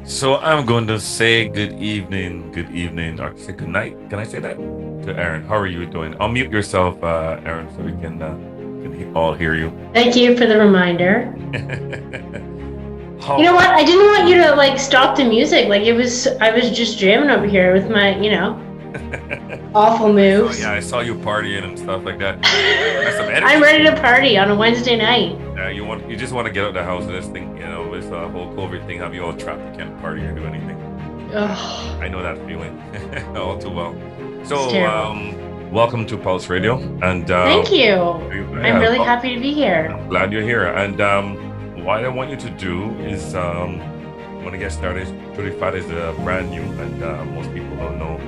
So I'm going to say good evening, or say good night. Can I say that to Erin? How are you doing? I'll mute yourself, Erin, so we can all hear you. Thank you for the reminder. You How know what? are I didn't want you you? to like stop the music. I was just jamming over here with my, awful moves. I saw you partying and stuff like that. You got some I'm energy. ready to party on a Wednesday night. You just want to get out of the house. And this thing, this whole COVID thing, have you all trapped? You can't party or do anything. I Ugh, know that feeling all too well. it's So, terrible. welcome to Pulse Radio, and Thank you. I'm yeah, really happy to be here. I'm glad you're here. And what I want you to do is, when I get started, 35 is brand new, and most people don't know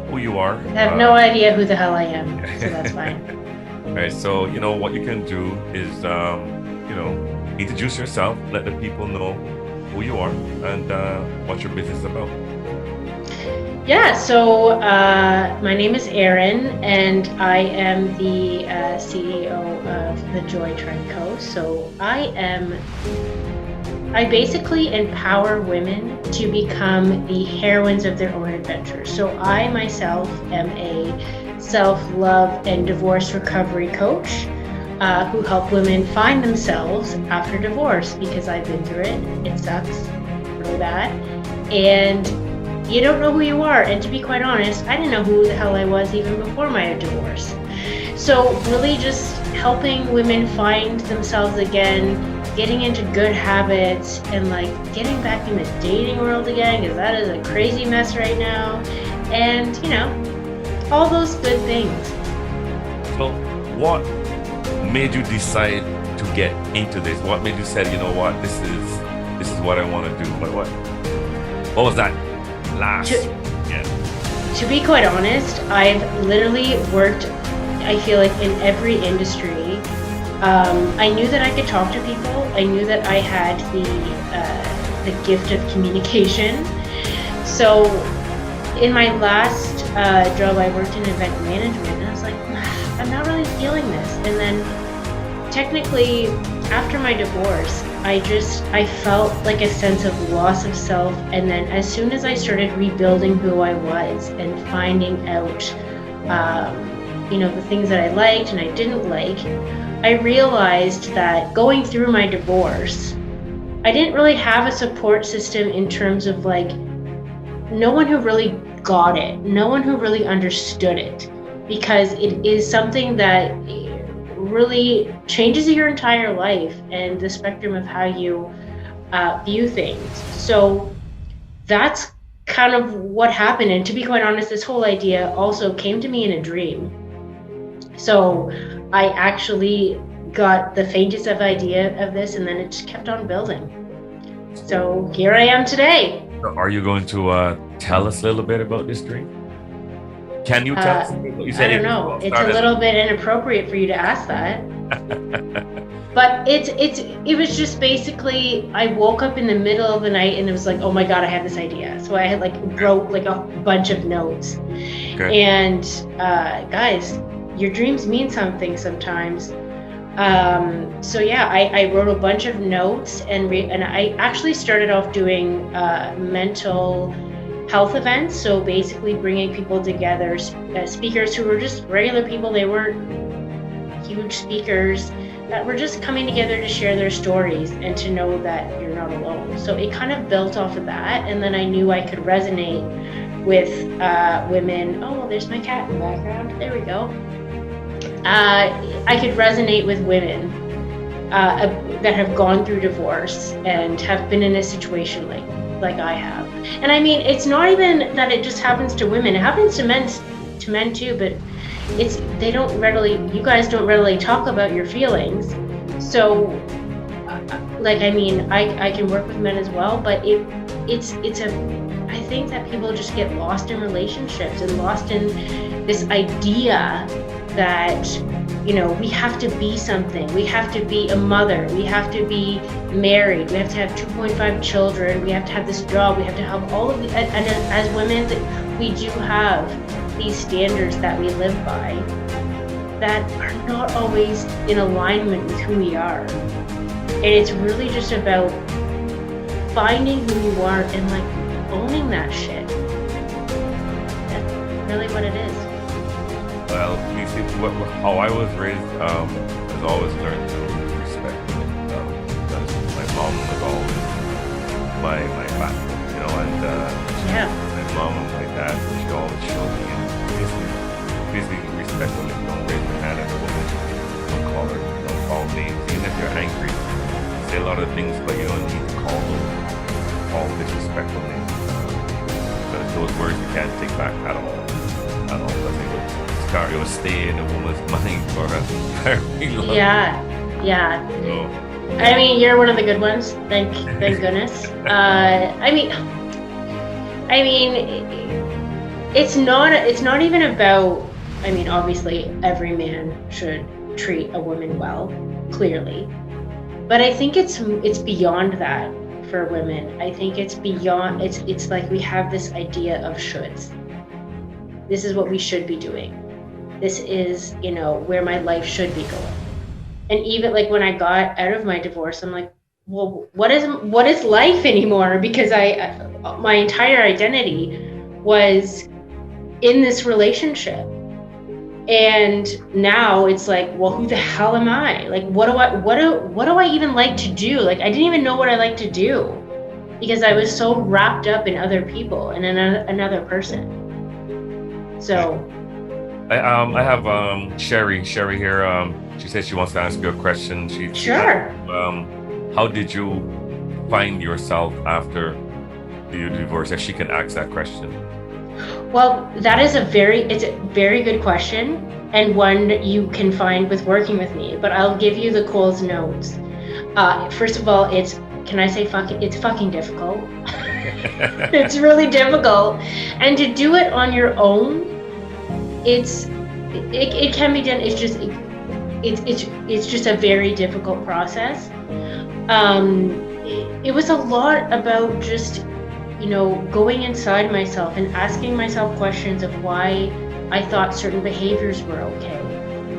who you are. I have no idea who the hell I am, so that's fine. All right, so what you can do is, introduce yourself, let the people know who you are and what your business is about. Yeah, so my name is Erin, and I am the CEO of the Joy Trend Co. I basically empower women to become the heroines of their own adventures. So I myself am a self-love and divorce recovery coach who help women find themselves after divorce because I've been through it. It sucks really bad. And you don't know who you are. And to be quite honest, I didn't know who the hell I was even before my divorce. So really just helping women find themselves again, getting into good habits, and like getting back in the dating world again, because that is a crazy mess right now. And all those good things. So, what made you decide to get into this? What made you say, you know what, this is what I want to do? What was that last? To Yeah. to be quite honest, I've literally worked, I feel like, in every industry. I knew that I could talk to people. I knew that I had the gift of communication. So in my last job, I worked in event management, and I was like, I'm not really feeling this. And then technically, after my divorce, I felt like a sense of loss of self. And then as soon as I started rebuilding who I was and finding out, the things that I liked and I didn't like, I realized that going through my divorce, I didn't really have a support system in terms of like no one who really got it, no one who really understood it, because it is something that really changes your entire life and the spectrum of how you view things. So that's kind of what happened. And to be quite honest, this whole idea also came to me in a dream. So I actually got the faintest of idea of this, and then it just kept on building. So here I am today. So are you going to tell us a little bit about this dream? Can you tell Uh, us a bit? You I said don't it was know. all It's a started. little bit inappropriate for you to ask that. But it was just basically I woke up in the middle of the night and it was like, oh my God, I have this idea. So I had like wrote like a bunch of notes. Okay. And guys, your dreams mean something sometimes. So yeah, I wrote a bunch of notes and I actually started off doing mental health events. So basically bringing people together, speakers who were just regular people. They weren't huge speakers that were just coming together to share their stories and to know that you're not alone. So it kind of built off of that. And then I knew I could resonate with women. Oh, well, there's my cat in the background. There we go. I could resonate with women that have gone through divorce and have been in a situation like I have. And I mean, it's not even that it just happens to women. It happens to men too, but they don't readily, you guys don't readily talk about your feelings. So like, I mean, I can work with men as well, but I think that people just get lost in relationships and lost in this idea that we have to be something. We have to be a mother. We have to be married. We have to have 2.5 children. We have to have this job. We have to have all of the, and as women, we do have these standards that we live by that are not always in alignment with who we are. And it's really just about finding who you are and like owning that shit. That's really what it is. Well, you see, how I was raised, was always learned to respect women, because my mom was always my back, and Yeah. my mom and my dad, she always showed me, basically respect women. Don't raise your hand at a woman, don't call her, don't call names, even if you're angry. Say a lot of things, but you don't need to call disrespectful names, because those words you can't take back at all, because it will stay in a woman's mind for a very long Yeah. time. I mean, you're one of the good ones. Thank goodness. I mean, it's not even about. I mean, obviously, every man should treat a woman well, clearly, but I think it's beyond that for women. I think it's beyond. It's like we have this idea of shoulds. This is what we should be doing. This is, where my life should be going. And even like when I got out of my divorce, I'm like, well, what is life anymore? Because my entire identity was in this relationship. And now it's like, well, who the hell am I? Like, what do I even like to do? Like, I didn't even know what I like to do because I was so wrapped up in other people and in another person. So I have Sherry here. She says she wants to ask you a question. Sure. How did you find yourself after your divorce? If she can ask that question. Well, it's a very good question, and one you can find with working with me. But I'll give you the Cole's notes. First of all, it's fucking difficult. It's really difficult, and to do it on your own, it can be done. It's just a very difficult process. It was a lot about just going inside myself and asking myself questions of why I thought certain behaviors were okay,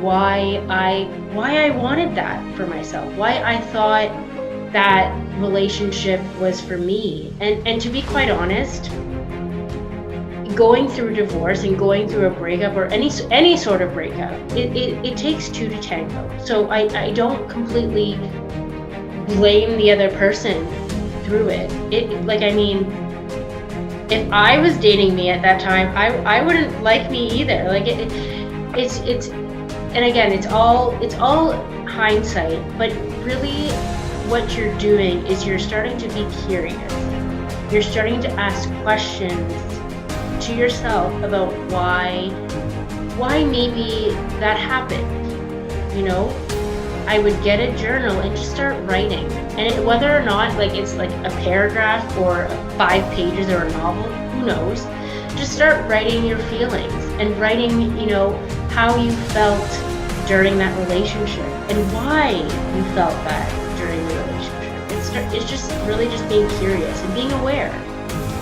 why I wanted that for myself, why I thought that relationship was for me, and to be quite honest, going through divorce and going through a breakup or any sort of breakup, it takes two to tango. So I don't completely blame the other person through it. If I was dating me at that time, I wouldn't like me either. Like it's and again, it's all hindsight, but really what you're doing is you're starting to be curious. You're starting to ask questions to yourself about why maybe that happened. I would get a journal and just start writing, and whether or not it's like a paragraph or 5 pages or a novel, who knows, just start writing your feelings and writing how you felt during that relationship and why you felt that during the relationship. It's just really just being curious and being aware,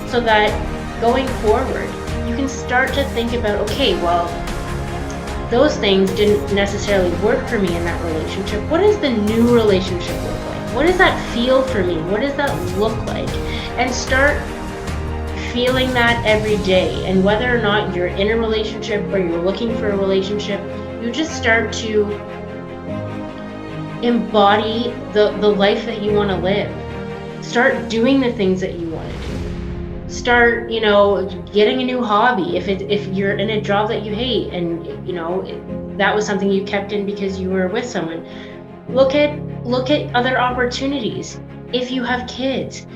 so that going forward, you can start to think about, okay, well, those things didn't necessarily work for me in that relationship. What does the new relationship look like? What does that feel for me? What does that look like? And start feeling that every day. And whether or not you're in a relationship or you're looking for a relationship, you just start to embody the life that you want to live. Start doing the things that you want to do. Start, getting a new hobby. If you're in a job that you hate and that was something you kept in because you were with someone, look at other opportunities. If you have kids,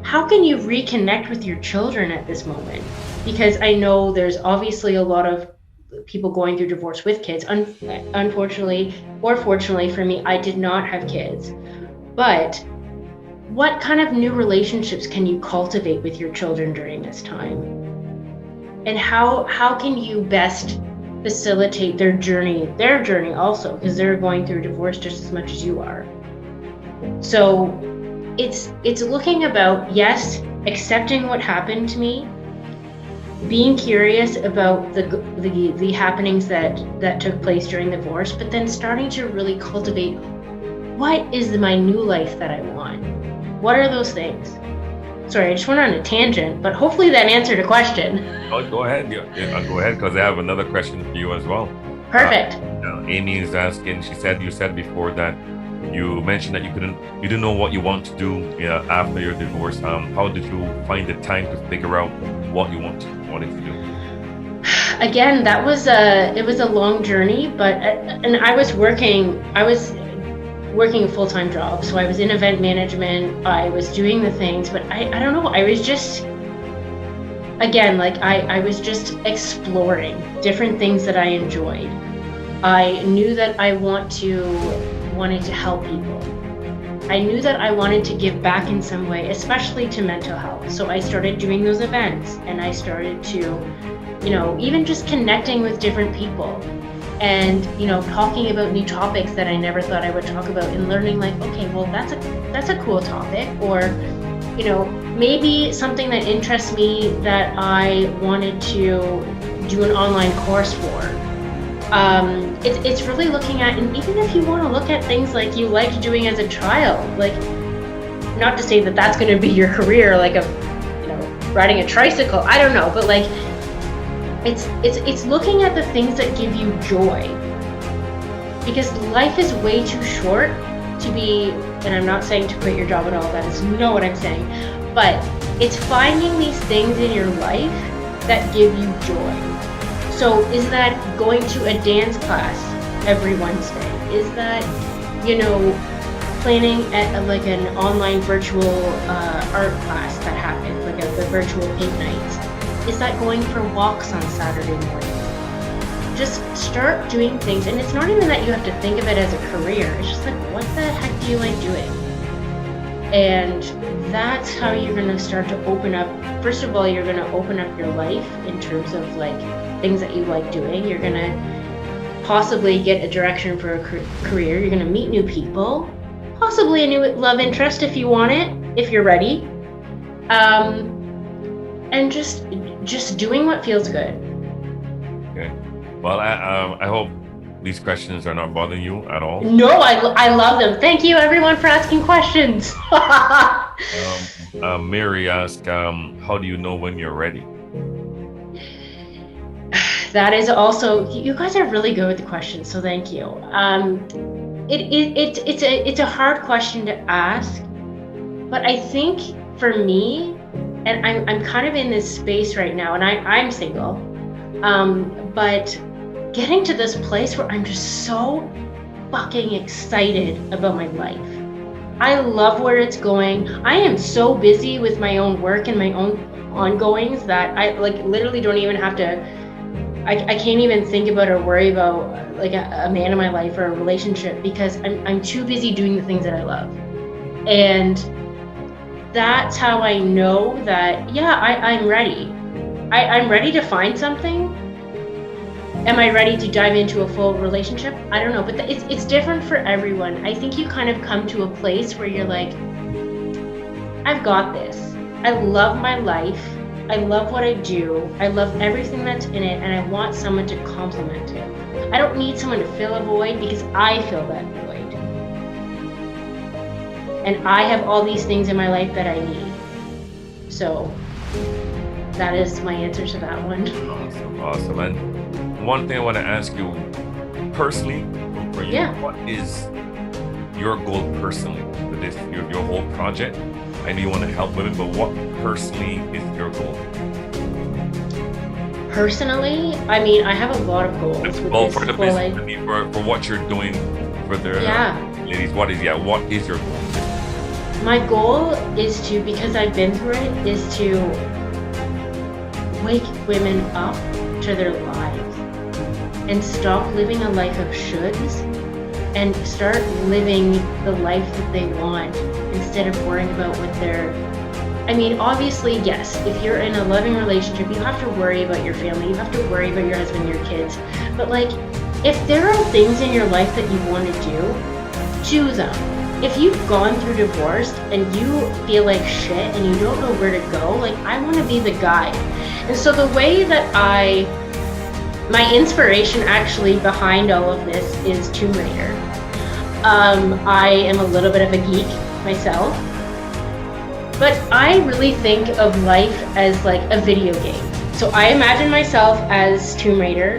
how can you reconnect with your children at this moment? Because I know there's obviously a lot of people going through divorce with kids. Unfortunately or fortunately for me, I did not have kids. But what kind of new relationships can you cultivate with your children during this time? And how can you best facilitate their journey also, because they're going through divorce just as much as you are. So it's looking about, yes, accepting what happened to me, being curious about the happenings that took place during the divorce, but then starting to really cultivate, what is my new life that I want? What are those things? Sorry, I just went on a tangent, but hopefully that answered a question. Oh, go ahead. Go ahead, because I have another question for you as well. Perfect. Amy is asking. She said you said before that you mentioned that you didn't know what you want to do after your divorce. How did you find the time to figure out what you wanted to do? Again, it was a long journey, and I was working a full-time job. So I was in event management, I was doing the things, but I don't know, I was just, again, like I was just exploring different things that I enjoyed. I knew that I wanted to help people. I knew that I wanted to give back in some way, especially to mental health. So I started doing those events, and I started to, even just connecting with different people and, talking about new topics that I never thought I would talk about, and learning like, okay, well, that's a cool topic, or, maybe something that interests me that I wanted to do an online course for. It's really looking at, and even if you want to look at things like you liked doing as a child, like, not to say that that's going to be your career, like riding a tricycle, I don't know, but like, it's looking at the things that give you joy, because life is way too short to be, and I'm not saying to quit your job at all, that is not what I'm saying, but it's finding these things in your life that give you joy. So is that going to a dance class every Wednesday? Is that, planning at like an online virtual art class that happens, like the virtual paint nights? Is that going for walks on Saturday mornings? Just start doing things, and it's not even that you have to think of it as a career. It's just like, what the heck do you like doing? And that's how you're going to start to open up. First of all, you're going to open up your life in terms of like things that you like doing. You're going to possibly get a direction for a career. You're going to meet new people, possibly a new love interest if you want it, if you're ready. And just doing what feels good. Okay. Well, I hope these questions are not bothering you at all. No, I love them. Thank you, everyone, for asking questions. Mary asked, how do you know when you're ready? That is also, you guys are really good with the questions, so thank you. It's a hard question to ask, but I think for me, and I'm kind of in this space right now, and I'm single, but getting to this place where I'm just so fucking excited about my life. I love where it's going. I am so busy with my own work and my own ongoings that I like literally don't even have to, I can't even think about or worry about like a man in my life or a relationship, because I'm too busy doing the things that I love. And that's how I know that, yeah, I'm ready. I'm ready to find something. Am I ready to dive into a full relationship? I don't know, but it's different for everyone. I think you kind of come to a place where you're like, I've got this. I love my life. I love what I do. I love everything that's in it, and I want someone to complement it. I don't need someone to fill a void, because I fill that void. And I have all these things in my life that I need. So that is my answer to that one. Awesome. And one thing I want to ask you personally, for you, what is your goal personally with this, your whole project? I know you want to help women, but what personally is your goal? Personally, I mean, I have a lot of goals. Well, for the business, I mean, for what you're doing for the ladies, what is your goal? My goal is to, because I've been through it, is to wake women up to their lives and stop living a life of shoulds and start living the life that they want instead of worrying about what they're, I mean, obviously, yes, if you're in a loving relationship, you have to worry about your family, you have to worry about your husband, your kids, but like, if there are things in your life that you want to do them. If you've gone through divorce and you feel like shit and you don't know where to go, like, I want to be the guide. And so the way that my inspiration actually behind all of this is Tomb Raider. I am a little bit of a geek myself, But I really think of life as like a video game. So I imagine myself as Tomb Raider.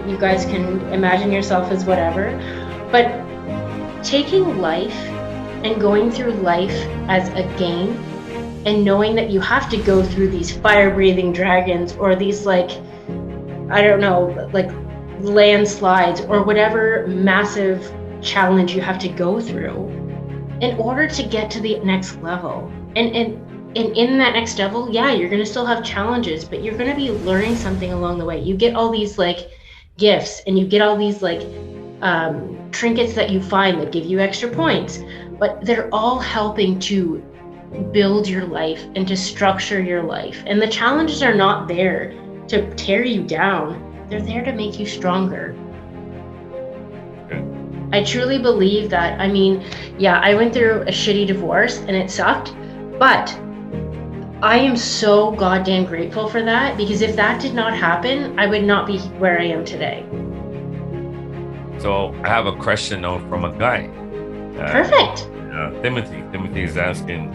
You guys can imagine yourself as whatever. But taking life and going through life as a game and knowing that you have to go through these fire-breathing dragons or these like, I don't know, like landslides or whatever massive challenge you have to go through in order to get to the next level. And in that next level, yeah, you're going to still have challenges, but you're going to be learning something along the way. You get all these like gifts and you get all these like trinkets that you find that give you extra points, but they're all helping to build your life and to structure your life. And the challenges are not there to tear you down. They're there to make you stronger. I truly believe that. I mean, yeah, I went through a shitty divorce and it sucked, but I am so goddamn grateful for that, because if that did not happen, I would not be where I am today. So I have a question now from a guy. Perfect. Timothy is asking,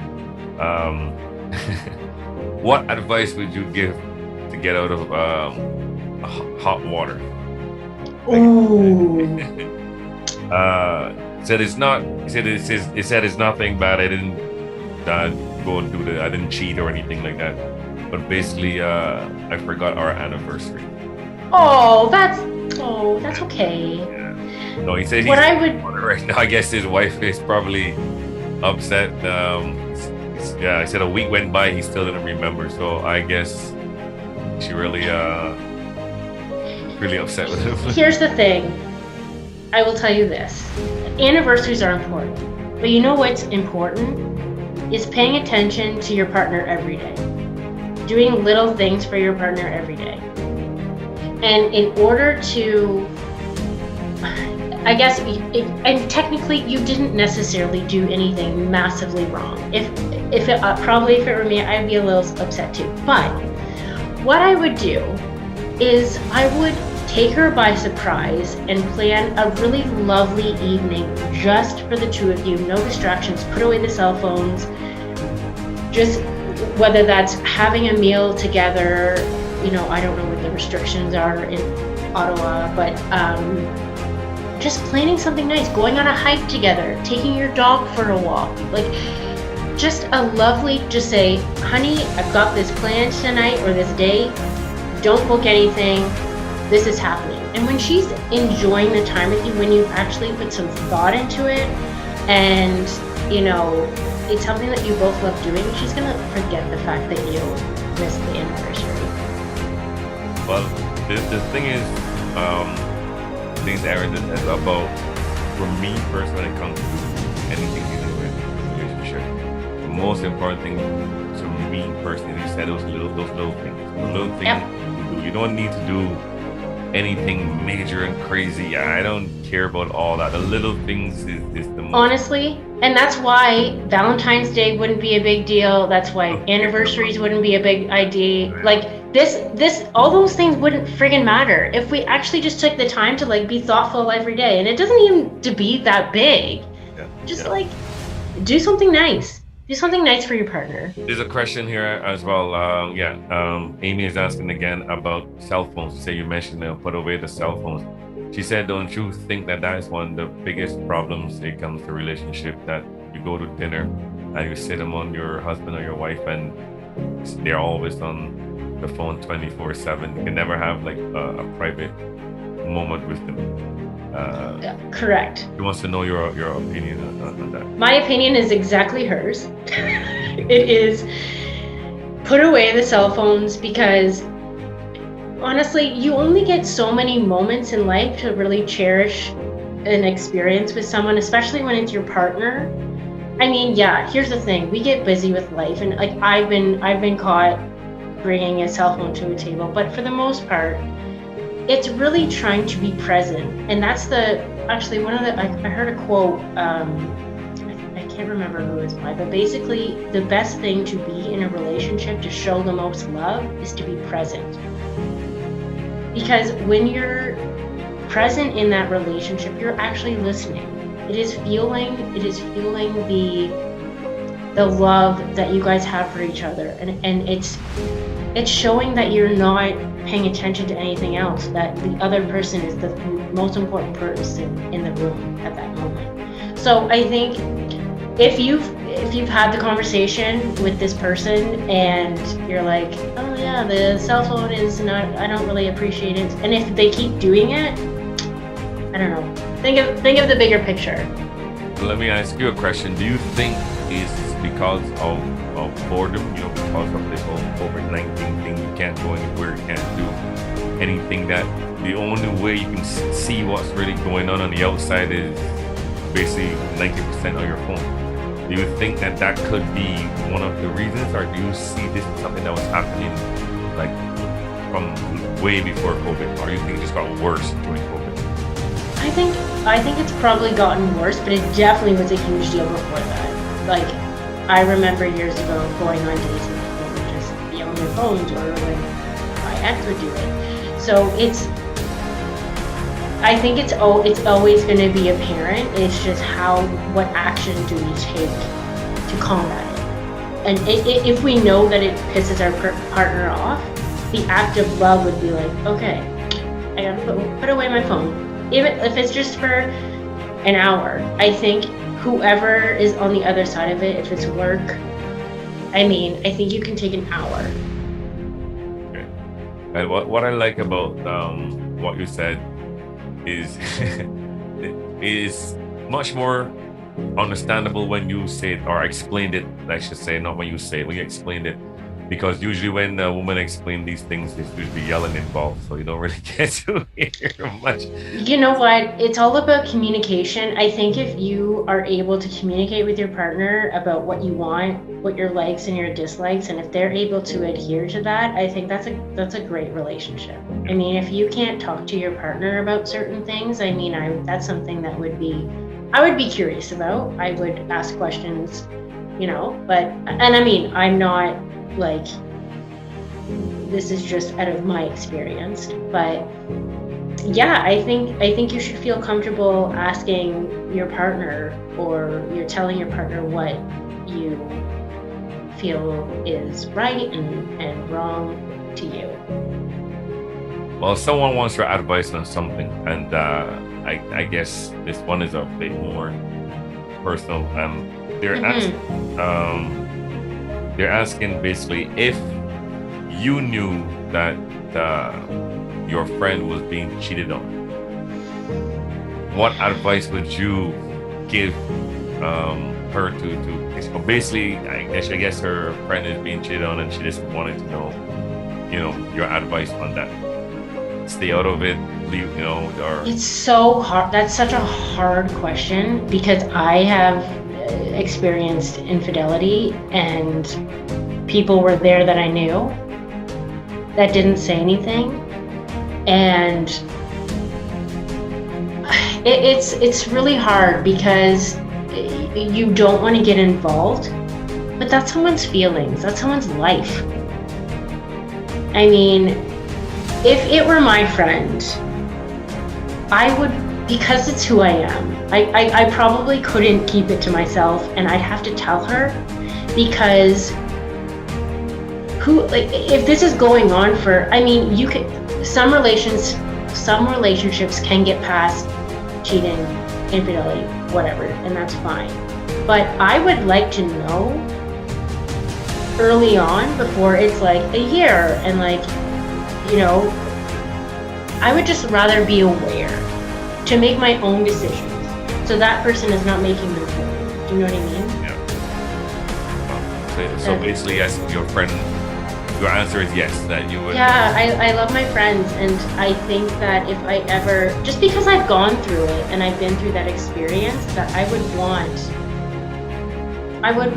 what advice would you give to get out of hot water? Ooh. Said it's not. He said it's nothing bad. I didn't go and do the. I didn't cheat or anything like that. But basically, I forgot our anniversary. Oh, that's okay. Yeah. No, he said what he's I would right now. I guess his wife is probably upset. Yeah, I said a week went by. He still didn't remember. So I guess she really upset with him. Here's the thing. I will tell you this. Anniversaries are important. But you know what's important? Is paying attention to your partner every day. Doing little things for your partner every day. And in order to, I guess, and technically you didn't necessarily do anything massively wrong. If it were me, I'd be a little upset too. But what I would do is I would take her by surprise and plan a really lovely evening just for the two of you. No distractions. Put away the cell phones. Just whether that's having a meal together. You know, I don't know what the restrictions are in Ottawa, but just planning something nice, going on a hike together, taking your dog for a walk. Like, just a lovely, just say, honey, I've got this planned tonight or this day. Don't book anything. This is happening. And when she's enjoying the time with you, when you actually put some thought into it, and, you know, it's something that you both love doing, she's going to forget the fact that you missed the anniversary. Well, the thing is, Erin, is about, for me first, when it comes to anything dealing with a relationship, the most important thing to me personally is to those little things. The little things you do. You don't need to do anything major and crazy. I don't care about all that. The little things is the most. Honestly, and that's why Valentine's Day wouldn't be a big deal. That's why anniversaries wouldn't be a big idea. Like this, all those things wouldn't friggin' matter if we actually just took the time to like be thoughtful every day. And it doesn't even to be that big. Like do something nice. Do something nice for your partner. There's a question here as well. Amy is asking again about cell phones. You say you mentioned put away the cell phones. She said, don't you think that is one of the biggest problems when it comes to relationship, that you go to dinner and you sit among your husband or your wife and they're always on the phone 24/7. You can never have like a private moment with them. Correct. She wants to know your opinion on that. My opinion is exactly hers. It is put away the cell phones, because honestly, you only get so many moments in life to really cherish an experience with someone, especially when it's your partner. I mean, yeah, here's the thing. We get busy with life, and like I've been caught bringing a cell phone to a table, but for the most part, it's really trying to be present. And that's actually one of the, I heard a quote, I can't remember who it was by, but basically the best thing to be in a relationship, to show the most love, is to be present. Because when you're present in that relationship, you're actually listening. It is fueling the the love that you guys have for each other, and it's showing that you're not paying attention to anything else, that the other person is the most important person in the room at that moment. So I think if you've had the conversation with this person and you're like, oh yeah, the cell phone is not, I don't really appreciate it, and if they keep doing it, I don't know, think of the bigger picture. Let me ask you a question. Do you think it's because of boredom, because of this whole COVID-19 thing, you can't go anywhere, you can't do anything, that the only way you can see what's really going on the outside is basically 90% on your phone? Do you think that could be one of the reasons, or do you see this as something that was happening like from way before COVID, or do you think it just got worse during COVID? I think it's probably gotten worse, but it definitely was a huge deal before that. Like, I remember years ago going on dates and people would just be on their phones, or like my ex would do it. So I think it's always going to be apparent. It's just what action do we take to combat it? And if we know that it pisses our partner off, the act of love would be like, okay, I gotta put away my phone. Even if it's just for an hour, I think whoever is on the other side of it, if it's work, I think you can take an hour. Okay. And what I like about what you said is it is much more understandable when you say it, or explained it, I should say, not when you say it, when you explained it. Because usually when a woman explains these things, there's usually yelling involved, so you don't really get to hear much. You know what? It's all about communication. I think if you are able to communicate with your partner about what you want, what your likes and your dislikes, and if they're able to adhere to that, I think that's a great relationship. I mean, if you can't talk to your partner about certain things, that's something that I would be curious about. I would ask questions, I'm not like, this is just out of my experience, but yeah, I think you should feel comfortable asking your partner, or you're telling your partner what you feel is right and wrong to you. Well, someone wants your advice on something, and I guess this one is a bit more personal. They're asking basically, if you knew that your friend was being cheated on, what advice would you give her to basically, I guess her friend is being cheated on and she just wanted to know, your advice on that. Stay out of it, leave, or... It's so hard. That's such a hard question, because I have experienced infidelity, and people were there that I knew that didn't say anything, and it's really hard because you don't want to get involved, but that's someone's feelings, that's someone's life. If it were my friend, I would, because it's who I am, I probably couldn't keep it to myself, and I'd have to tell her, because if this is going on for, you could, some relationships can get past cheating, infidelity, whatever, and that's fine. But I would like to know early on, before it's like a year, and I would just rather be aware to make my own decisions, so that person is not making them for me. Do you know what I mean? Yeah. So basically, yes, your friend, your answer is yes, that you would... Yeah, I love my friends, and I think that if I ever, just because I've gone through it and I've been through that experience, that I would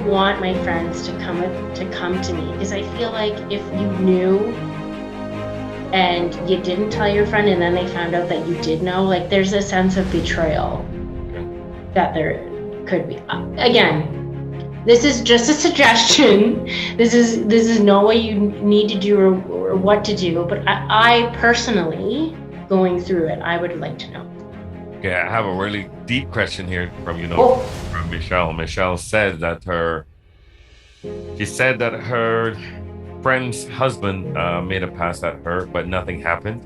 want my friends to come to me, because I feel like if you knew and you didn't tell your friend, and then they found out that you did know, like, there's a sense of betrayal that there could be. Again, this is just a suggestion. This is not what you need to do or what to do. But I personally, going through it, I would like to know. Okay, I have a really deep question here from Oh. from Michelle. Michelle says that her She said that her friend's husband made a pass at her, but nothing happened.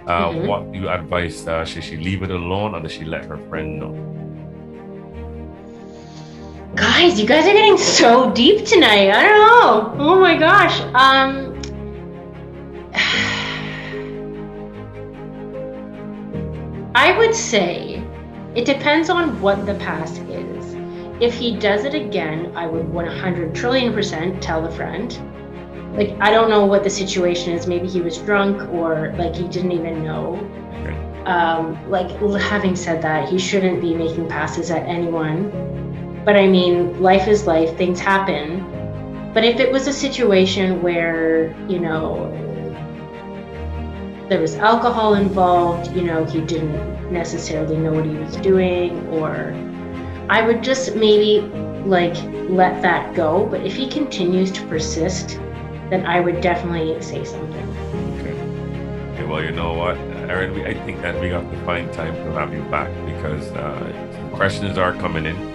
What do you advise? Should she leave it alone, or does she let her friend know? Guys, you guys are getting so deep tonight. I don't know. Oh my gosh. I would say it depends on what the past is. If he does it again, I would 100 trillion% tell the friend. Like, I don't know what the situation is. Maybe he was drunk, or like he didn't even know. Like, having said that, he shouldn't be making passes at anyone. But I mean, life is life, things happen. But if it was a situation where, you know, there was alcohol involved, you know, he didn't necessarily know what he was doing, or I would just maybe like let that go. But if he continues to persist, then I would definitely say something. Okay, well, you know what, Erin, I think that we have to find time to have you back, because questions are coming in.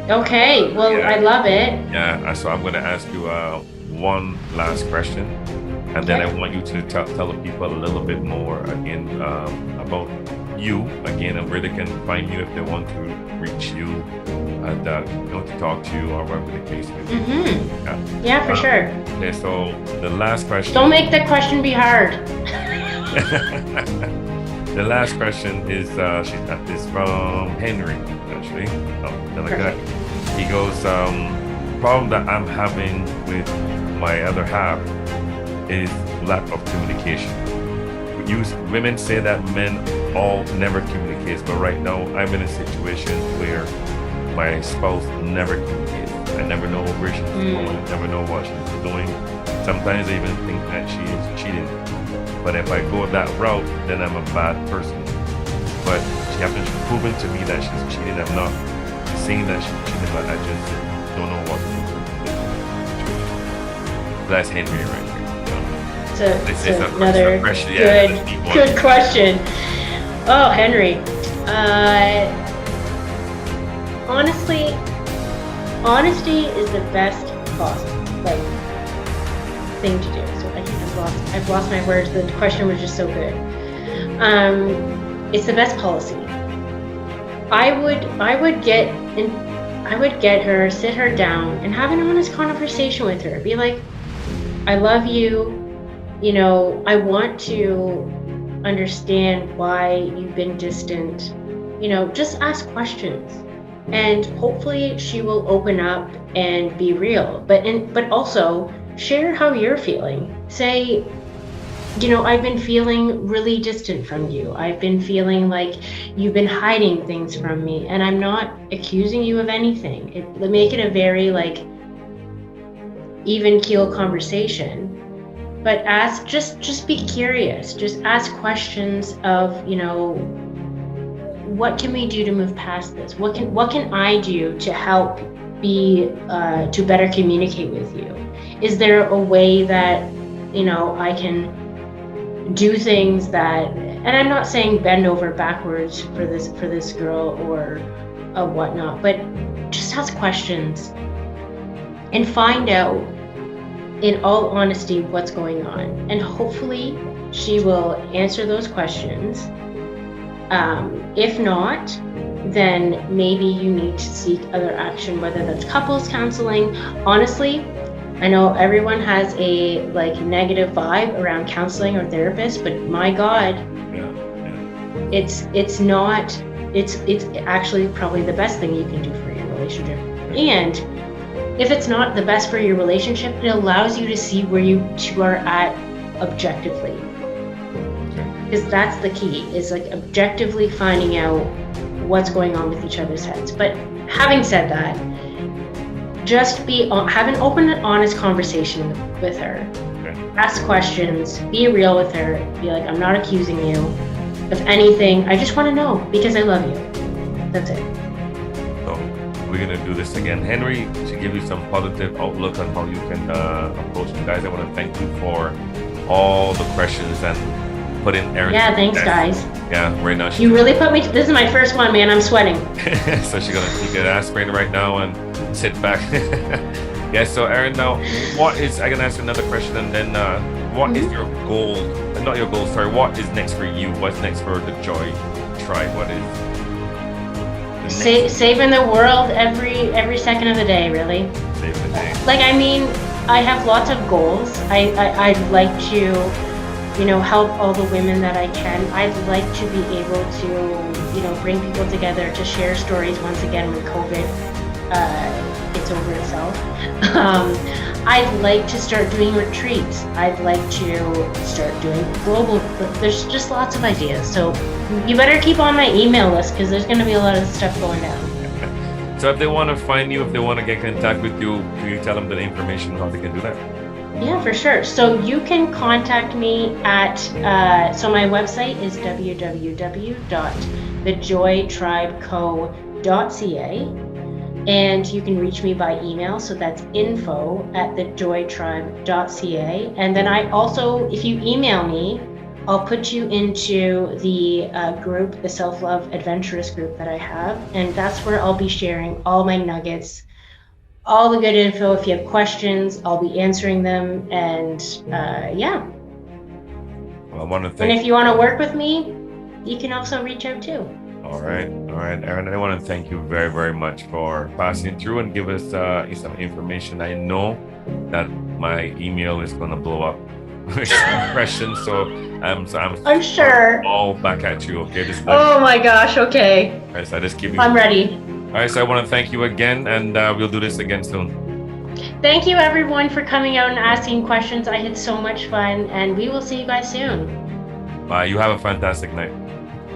Okay, well, yeah. I love it. Yeah, so I'm going to ask you one last question, and then I want you to tell the people a little bit more again about you again, and where they can find you if they want to reach you and you know, to talk to you, or whatever the case may be. Yeah, for sure. Okay, so the last question. Don't make the question be hard. The last question is from Henry, actually. He goes, problem that I'm having with my other half is lack of communication. Women say that men all never communicate, but right now I'm in a situation where my spouse never communicates. I never know where she's going, never know what she's doing. Sometimes I even think that she is cheating. But if I go that route, then I'm a bad person. But she hasn't proven to me that she's cheating. I'm not saying that she's cheating, but I just don't know what to do. That's Henry right here. It's another good question. Oh, Henry. Honestly, honesty is the best thing to do. So I've lost my words. The question was just so good. It's the best policy. I would get her, sit her down, and have an honest conversation with her. Be like, I love you. You know, I want to understand why you've been distant. You know, just ask questions, and hopefully she will open up and be real. But also share how you're feeling. Say, you know, I've been feeling really distant from you. I've been feeling like you've been hiding things from me, and I'm not accusing you of anything. Make it a very even keel conversation. But just be curious. Just ask questions of, you know, what can we do to move past this? What can I do to help to better communicate with you? Is there a way that, you know, I can do things that, and I'm not saying bend over backwards for this girl or whatnot, but just ask questions and find out, in all honesty, what's going on. And hopefully she will answer those questions. If not, then maybe you need to seek other action, whether that's couples counseling. Honestly, I know everyone has a negative vibe around counseling or therapists, but my God, it's actually probably the best thing you can do for your relationship. And if it's not the best for your relationship, it allows you to see where you two are at objectively. Because that's the key, is objectively finding out what's going on with each other's heads. But having said that, just have an open and honest conversation with her. Ask questions, be real with her, be like, I'm not accusing you of anything. I just want to know because I love you. That's it. So we're going to do this again. Henry, to give you some positive outlook on how you can approach you guys, I want to thank you for all the questions and put in Erin. Yeah, thanks guys. Yeah, right now. You really put me, this is my first one, man. I'm sweating. So she's going to take an aspirin right now and sit back. Yeah, so Erin, now I can ask you another question, and then what is your goal? Not your goal, sorry. What is next for you? What's next for the Joy Tribe? What is Saving the world every second of the day, really. saving the day? Like, I mean, I have lots of goals. I'd like to, help all the women that I can. I'd like to be able to, bring people together to share stories once again when COVID gets over itself. I'd like to start doing retreats. I'd like to start doing global. There's just lots of ideas. So you better keep on my email list because there's going to be a lot of stuff going down. So if they want to find you, if they want to get in contact with you, can you tell them the information how they can do that? Yeah, for sure. So you can contact me at, so my website is www.thejoytribeco.ca. And you can reach me by email. So that's info@thejoytribe.ca. And then I also, if you email me, I'll put you into the group, the Self-Love Adventurous group that I have. And that's where I'll be sharing all my nuggets, all the good info. If you have questions, I'll be answering them. And yeah. Well, I want to And thank if you want to work with me, you can also reach out too. All right, Erin. I want to thank you very, very much for passing through and give us some information. I know that my email is gonna blow up with questions, so I'm sure. all back at you. Okay, Oh my gosh. Okay. All right, so I just keep. I'm ready. All right, so I want to thank you again, and we'll do this again soon. Thank you everyone for coming out and asking questions. I had so much fun, and we will see you guys soon. Bye. You have a fantastic night.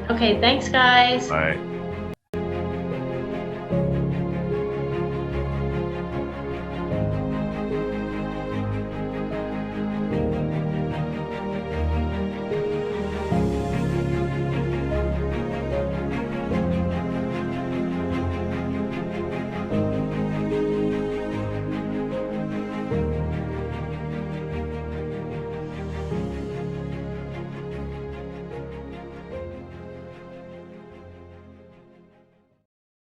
Okay, thanks guys. Bye.